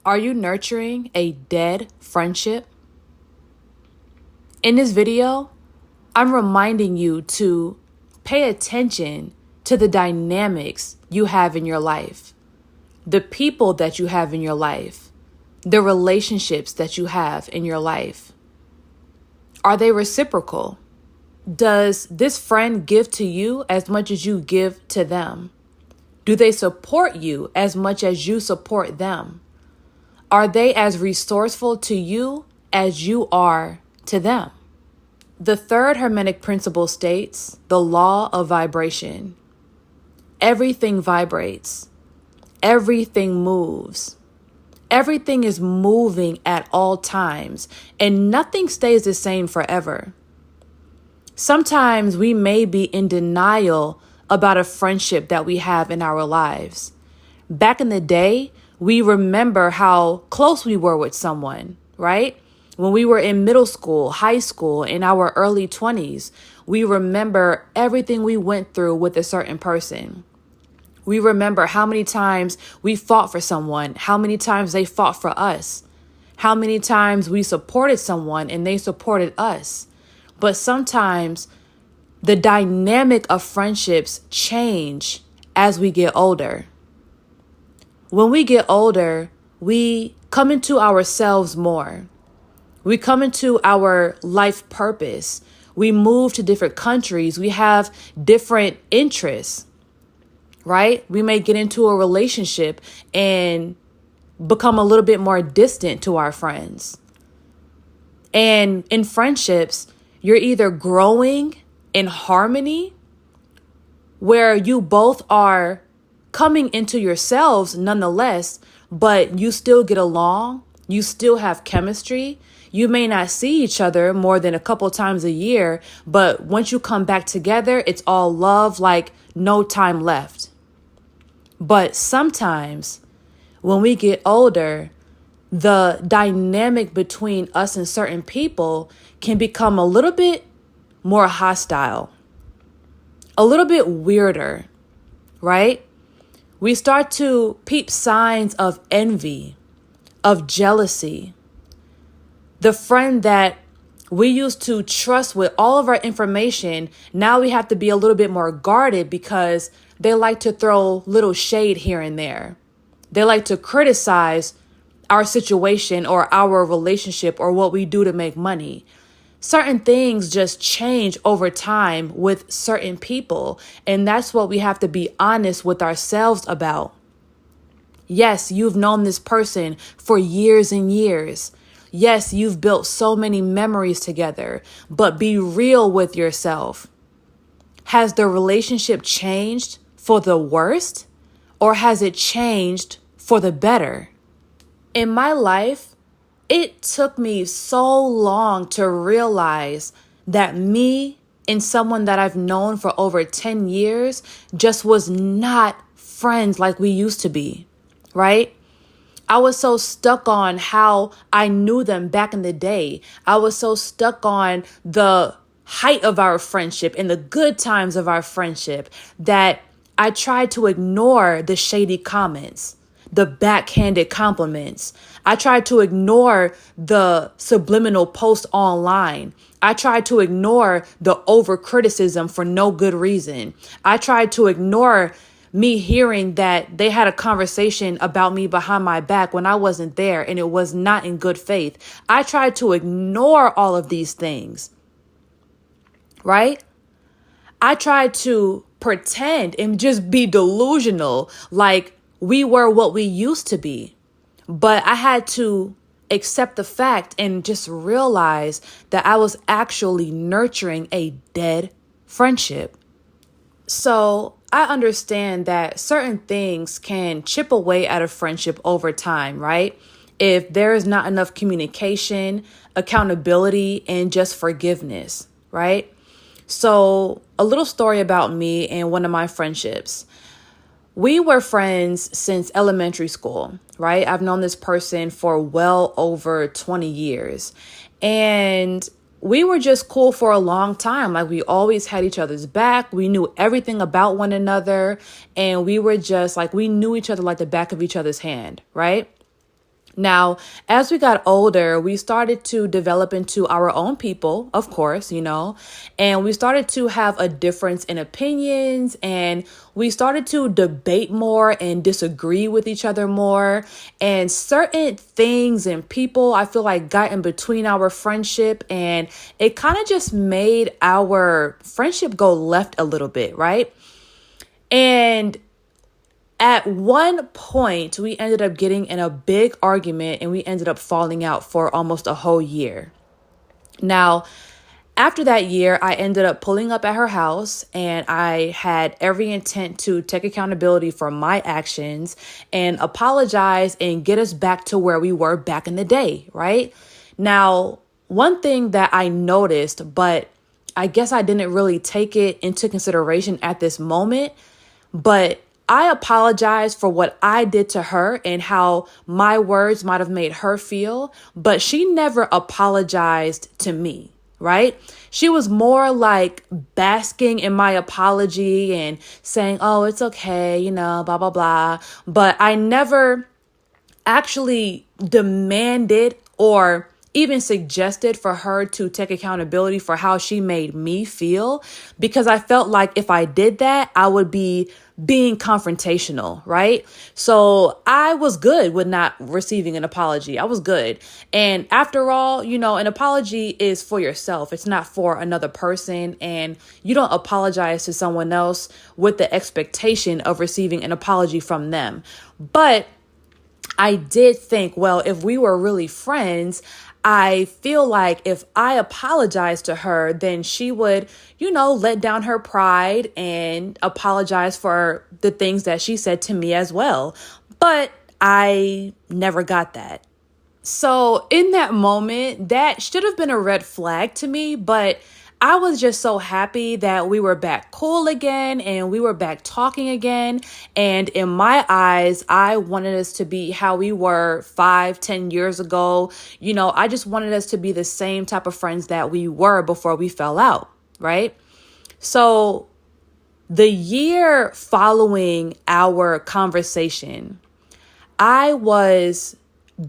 Are you nurturing a dead friendship? In this video, I'm reminding you to pay attention to the dynamics you have in your life, the people that you have in your life, the relationships that you have in your life. Are they reciprocal? Does this friend give to you as much as you give to them? Do they support you as much as you support them? Are they as resourceful to you as you are to them? The third Hermetic principle states the law of vibration. Everything vibrates. Everything moves. Everything is moving at all times, and nothing stays the same forever. Sometimes we may be in denial about a friendship that we have in our lives. Back in the day, we remember how close we were with someone, right? When we were in middle school, high school, in our early 20s, we remember everything we went through with a certain person. We remember how many times we fought for someone, how many times they fought for us, how many times we supported someone and they supported us. But sometimes the dynamic of friendships change as we get older. When we get older, we come into ourselves more. We come into our life purpose. We move to different countries. We have different interests, right? We may get into a relationship and become a little bit more distant to our friends. And in friendships, you're either growing in harmony, where you both are coming into yourselves nonetheless, but you still get along, you still have chemistry. You may not see each other more than a couple times a year, but once you come back together, it's all love, like no time left. But sometimes when we get older, the dynamic between us and certain people can become a little bit more hostile, a little bit weirder, right? We start to peep signs of envy, of jealousy. The friend that we used to trust with all of our information, now we have to be a little bit more guarded because they like to throw little shade here and there. They like to criticize our situation or our relationship or what we do to make money. Certain things just change over time with certain people, and that's what we have to be honest with ourselves about. Yes, you've known this person for years and years. Yes, you've built so many memories together, but be real with yourself. Has the relationship changed for the worst, or has it changed for the better? In my life, it took me so long to realize that me and someone that I've known for over 10 years just was not friends like we used to be, right? I was so stuck on how I knew them back in the day. I was so stuck on the height of our friendship and the good times of our friendship that I tried to ignore the shady comments, the backhanded compliments. I tried to ignore the subliminal posts online. I tried to ignore the over criticism for no good reason. I tried to ignore me hearing that they had a conversation about me behind my back when I wasn't there and it was not in good faith. I tried to ignore all of these things, right? I tried to pretend and just be delusional like we were what we used to be. But I had to accept the fact and just realize that I was actually nurturing a dead friendship. So I understand that certain things can chip away at a friendship over time, right? If there is not enough communication, accountability, and just forgiveness, right? So a little story about me and one of my friendships. We were friends since elementary school, right? I've known this person for well over 20 years. And we were just cool for a long time. Like, we always had each other's back. We knew everything about one another. And we were just like, we knew each other like the back of each other's hand, right? Now, as we got older, we started to develop into our own people, of course, and we started to have a difference in opinions, and we started to debate more and disagree with each other more. And certain things and people, I feel like, got in between our friendship, and it kind of just made our friendship go left a little bit, right? And at one point, we ended up getting in a big argument and we ended up falling out for almost a whole year. Now, after that year, I ended up pulling up at her house and I had every intent to take accountability for my actions and apologize and get us back to where we were back in the day, right? Now, one thing that I noticed, but I guess I didn't really take it into consideration at this moment, but I apologize for what I did to her and how my words might have made her feel, but she never apologized to me, right? She was more like basking in my apology and saying, oh, it's okay, blah, blah, blah. But I never actually demanded or even suggested for her to take accountability for how she made me feel, because I felt like if I did that, I would be being confrontational, right? So I was good with not receiving an apology. I was good. And after all, an apology is for yourself. It's not for another person. And you don't apologize to someone else with the expectation of receiving an apology from them. But I did think, well, if we were really friends, I feel like if I apologized to her, then she would, let down her pride and apologize for the things that she said to me as well. But I never got that. So in that moment, that should have been a red flag to me, but I was just so happy that we were back cool again and we were back talking again. And in my eyes, I wanted us to be how we were 5-10 years ago. I just wanted us to be the same type of friends that we were before we fell out, right? So the year following our conversation, I was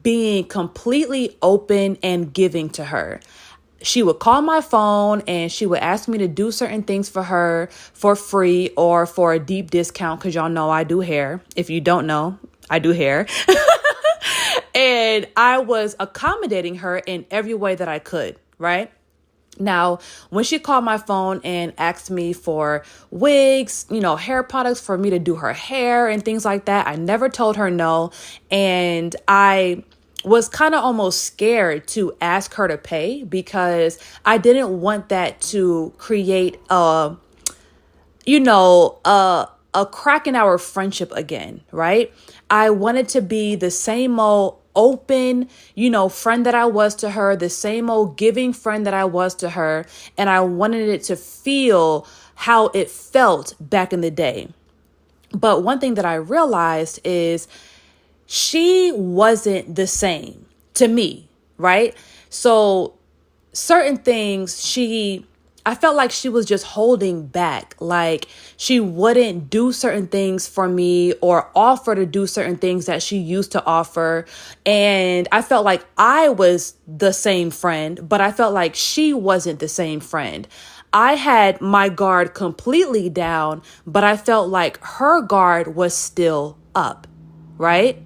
being completely open and giving to her. She would call my phone and she would ask me to do certain things for her for free or for a deep discount, because y'all know I do hair. If you don't know, I do hair. And I was accommodating her in every way that I could, right? Now, when she called my phone and asked me for wigs, hair products for me to do her hair and things like that, I never told her no. And I was kind of almost scared to ask her to pay because I didn't want that to create a crack in our friendship again, right? I wanted to be the same old open, friend that I was to her, the same old giving friend that I was to her. And I wanted it to feel how it felt back in the day. But one thing that I realized is she wasn't the same to me, right? So certain things I felt like she was just holding back. Like she wouldn't do certain things for me or offer to do certain things that she used to offer. And I felt like I was the same friend, but I felt like she wasn't the same friend. I had my guard completely down, but I felt like her guard was still up, right?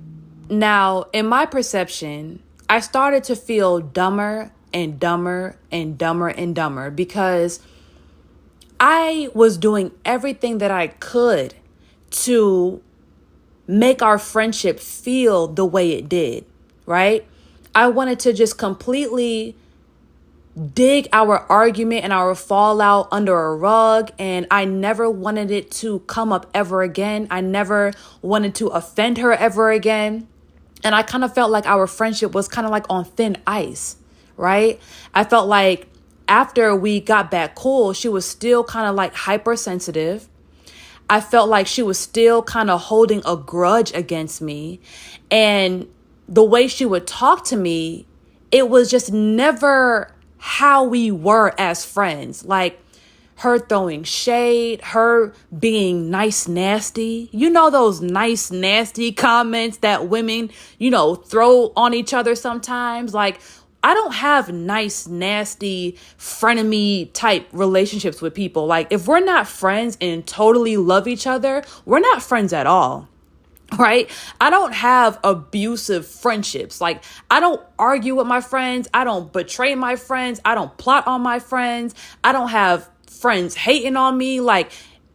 Now, in my perception, I started to feel dumber and dumber and dumber and dumber because I was doing everything that I could to make our friendship feel the way it did, right? I wanted to just completely dig our argument and our fallout under a rug, and I never wanted it to come up ever again. I never wanted to offend her ever again. And I kind of felt like our friendship was kind of like on thin ice, right? I felt like after we got back cool, she was still kind of like hypersensitive. I felt like she was still kind of holding a grudge against me. And the way she would talk to me, it was just never how we were as friends. Like her throwing shade, her being nice, nasty. You know, those nice, nasty comments that women, throw on each other sometimes. Like, I don't have nice, nasty, frenemy type relationships with people. Like, if we're not friends and totally love each other, we're not friends at all. Right? I don't have abusive friendships. Like, I don't argue with my friends. I don't betray my friends. I don't plot on my friends. I don't have friends hating on me. Like,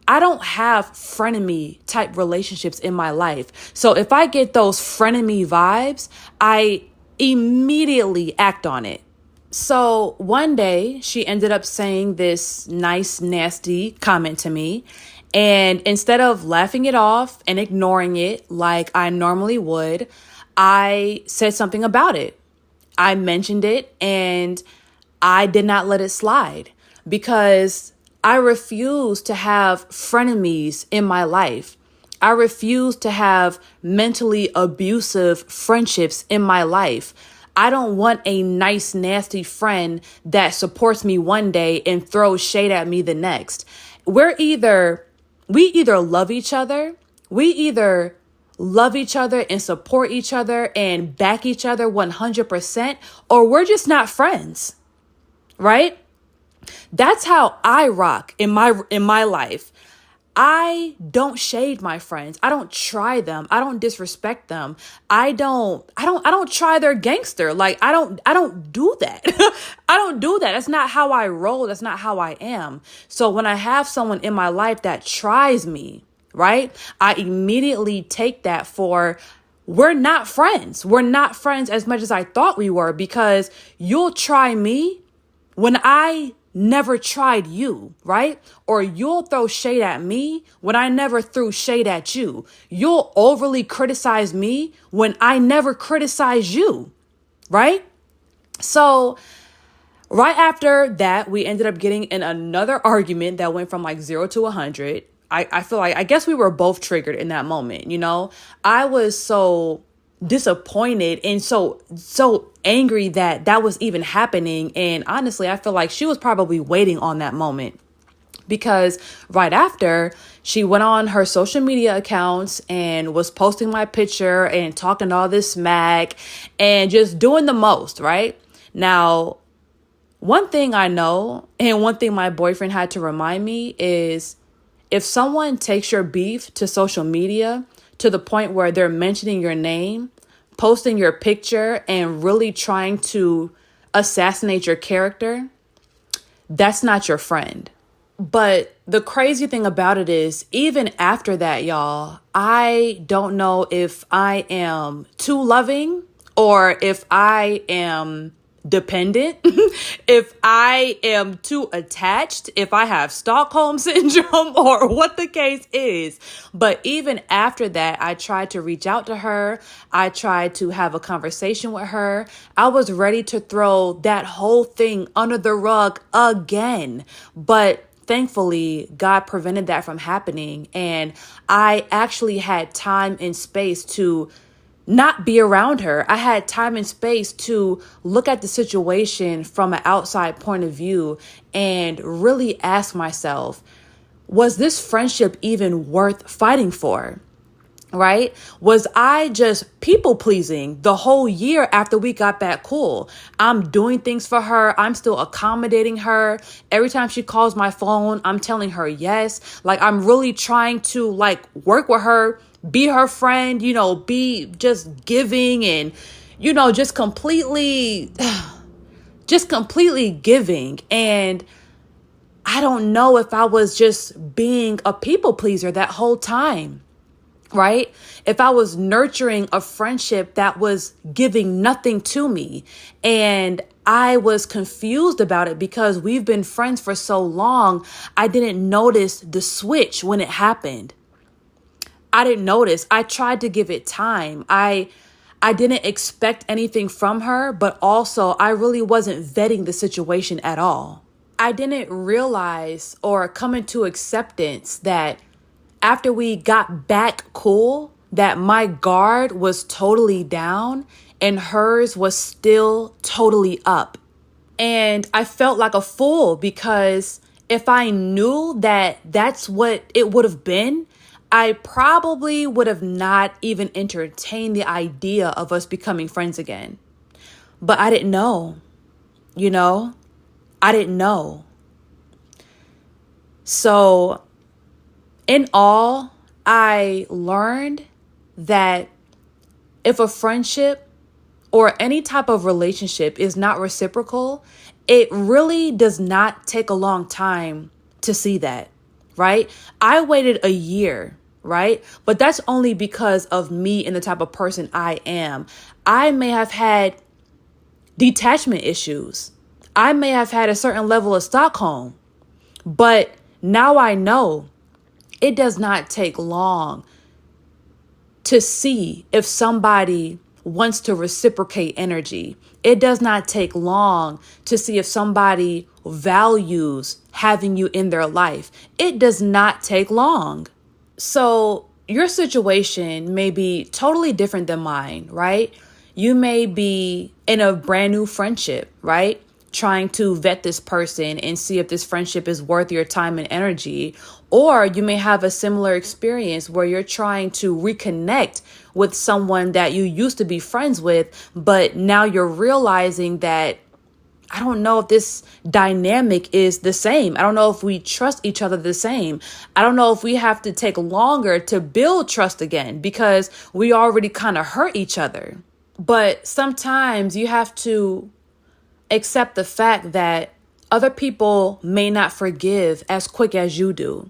I don't have frenemy type relationships in my life. So if I get those frenemy vibes, I immediately act on it. So one day she ended up saying this nice, nasty comment to me. And instead of laughing it off and ignoring it like I normally would, I said something about it. I mentioned it and I did not let it slide because I refuse to have frenemies in my life. I refuse to have mentally abusive friendships in my life. I don't want a nice, nasty friend that supports me one day and throws shade at me the next. We either love each other, and support each other and back each other 100%, or we're just not friends, right? That's how I rock in my life. I don't shade my friends. I don't try them. I don't disrespect them. I don't try their gangster. Like, I don't do that. I don't do that. That's not how I roll. That's not how I am. So when I have someone in my life that tries me, right? I immediately take that for, we're not friends. We're not friends as much as I thought we were, because you'll try me when I never tried you, right? Or you'll throw shade at me when I never threw shade at you. You'll overly criticize me when I never criticized you, right? So right after that, we ended up getting in another argument that went from like 0 to 100. I feel like, I guess we were both triggered in that moment. I was so disappointed and so angry that was even happening. And honestly, I feel like she was probably waiting on that moment, because right after, she went on her social media accounts and was posting my picture and talking all this smack and just doing the most, right? Now, one thing I know, and one thing my boyfriend had to remind me, is if someone takes your beef to social media to the point where they're mentioning your name, posting your picture, and really trying to assassinate your character, that's not your friend. But the crazy thing about it is, even after that, y'all, I don't know if I am too loving or if I am dependent, if I am too attached, if I have Stockholm syndrome, or what the case is. But even after that, I tried to reach out to her. I tried to have a conversation with her. I was ready to throw that whole thing under the rug again. But thankfully, God prevented that from happening. And I actually had time and space to not be around her. I had time and space to look at the situation from an outside point of view and really ask myself, was this friendship even worth fighting for? Right? Was I just people pleasing the whole year after we got back cool? I'm doing things for her. I'm still accommodating her. Every time she calls my phone, I'm telling her yes. Like, I'm really trying to work with her, be her friend, be just giving and, just completely giving. And I don't know if I was just being a people pleaser that whole time. Right? If I was nurturing a friendship that was giving nothing to me, and I was confused about it because we've been friends for so long, I didn't notice the switch when it happened. I didn't notice. I tried to give it time. I didn't expect anything from her, but also I really wasn't vetting the situation at all. I didn't realize or come into acceptance that after we got back cool, that my guard was totally down and hers was still totally up. And I felt like a fool because if I knew that that's what it would have been, I probably would have not even entertained the idea of us becoming friends again. But I didn't know, you know? I didn't know. So, in all, I learned that if a friendship or any type of relationship is not reciprocal, it really does not take a long time to see that, right? I waited a year, right? But that's only because of me and the type of person I am. I may have had detachment issues. I may have had a certain level of Stockholm, but now I know it does not take long to see if somebody wants to reciprocate energy. It does not take long to see if somebody values having you in their life. It does not take long. So your situation may be totally different than mine, right? You may be in a brand new friendship, right? Trying to vet this person and see if this friendship is worth your time and energy. Or you may have a similar experience where you're trying to reconnect with someone that you used to be friends with, but now you're realizing that I don't know if this dynamic is the same. I don't know if we trust each other the same. I don't know if we have to take longer to build trust again because we already kind of hurt each other. But sometimes you have to accept the fact that other people may not forgive as quick as you do.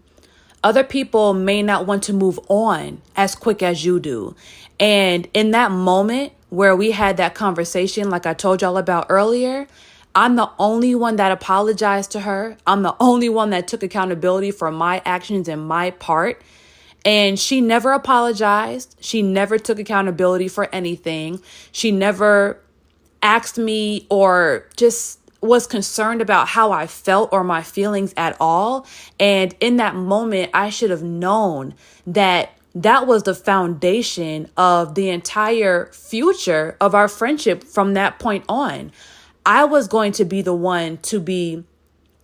Other people may not want to move on as quick as you do. And in that moment where we had that conversation, like I told y'all about earlier, I'm the only one that apologized to her. I'm the only one that took accountability for my actions and my part. And she never apologized. She never took accountability for anything. She never asked me or just was concerned about how I felt or my feelings at all. And in that moment, I should have known that that was the foundation of the entire future of our friendship from that point on. I was going to be the one to be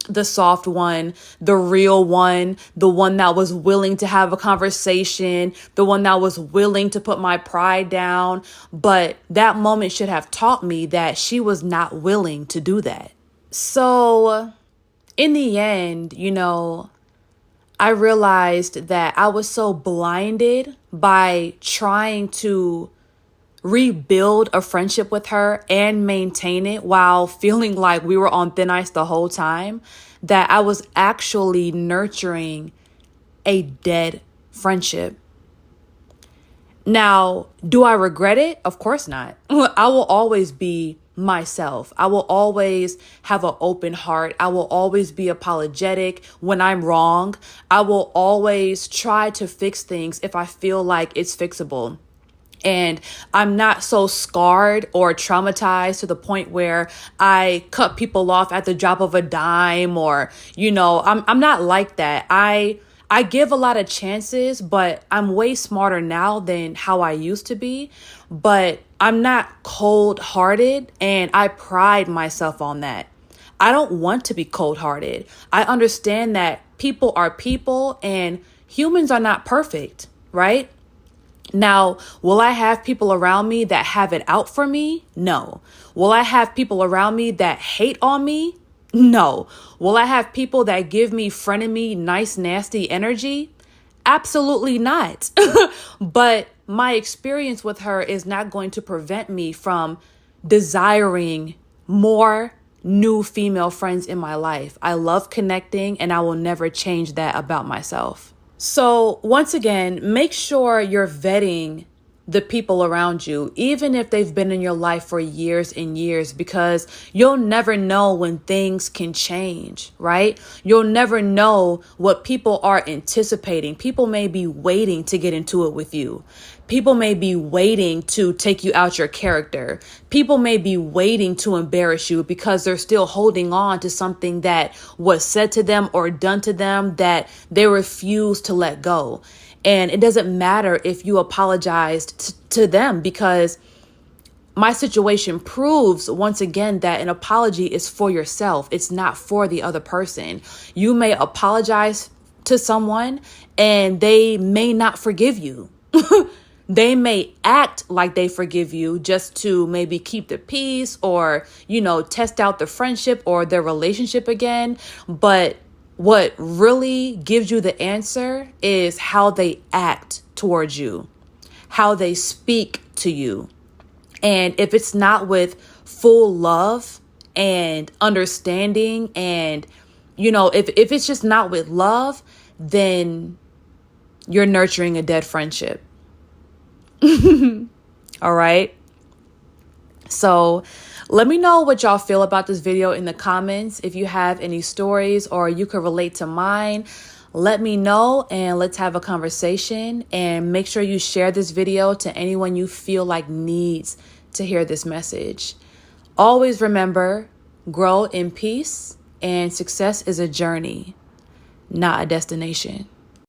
the soft one, the real one, the one that was willing to have a conversation, the one that was willing to put my pride down. But that moment should have taught me that she was not willing to do that. So in the end, I realized that I was so blinded by trying to rebuild a friendship with her and maintain it while feeling like we were on thin ice the whole time, that I was actually nurturing a dead friendship. Now, do I regret it? Of course not. I will always be myself. I will always have an open heart. I will always be apologetic when I'm wrong. I will always try to fix things if I feel like it's fixable. And I'm not so scarred or traumatized to the point where I cut people off at the drop of a dime or, I'm not like that. I give a lot of chances, but I'm way smarter now than how I used to be. But I'm not cold-hearted, and I pride myself on that. I don't want to be cold-hearted. I understand that people are people and humans are not perfect, right? Now, will I have people around me that have it out for me? No. Will I have people around me that hate on me? No. Will I have people that give me frenemy, nice, nasty energy? Absolutely not. But my experience with her is not going to prevent me from desiring more new female friends in my life. I love connecting, and I will never change that about myself. So once again, make sure you're vetting the people around you, even if they've been in your life for years and years, because you'll never know when things can change, right? You'll never know what people are anticipating. People may be waiting to get into it with you. People may be waiting to take you out your character. People may be waiting to embarrass you because they're still holding on to something that was said to them or done to them that they refuse to let go. And it doesn't matter if you apologized to them, because my situation proves once again that an apology is for yourself. It's not for the other person. You may apologize to someone and they may not forgive you. They may act like they forgive you just to maybe keep the peace or, test out the friendship or their relationship again. But what really gives you the answer is how they act towards you, how they speak to you. And if it's not with full love and understanding and, if it's just not with love, then you're nurturing a dead friendship. All right. So let me know what y'all feel about this video in the comments. If you have any stories or you could relate to mine, let me know and let's have a conversation, and make sure you share this video to anyone you feel like needs to hear this message. Always remember, grow in peace, and success is a journey, not a destination.